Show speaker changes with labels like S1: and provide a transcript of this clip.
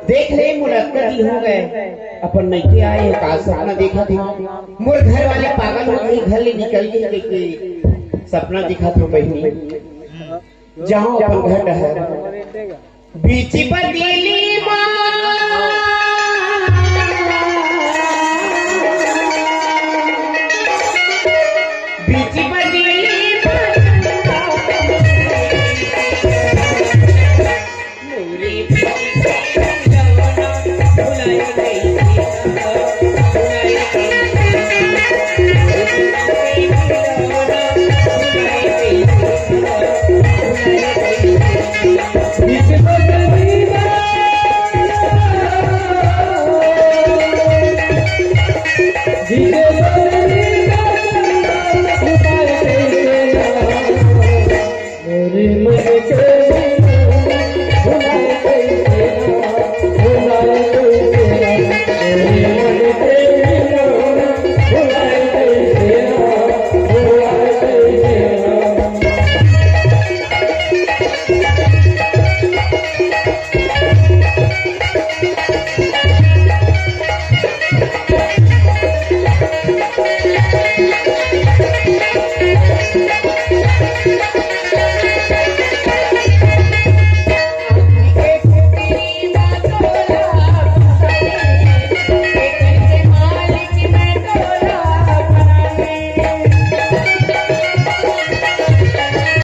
S1: देख ले मुलाकात हो गए अपन नहीं के आए का सपना देखा था मोर घर वाले पागल हो गए घर ले निकल के लेके सपना दिखा था बहनी जाओ अपन घर है बीच बदली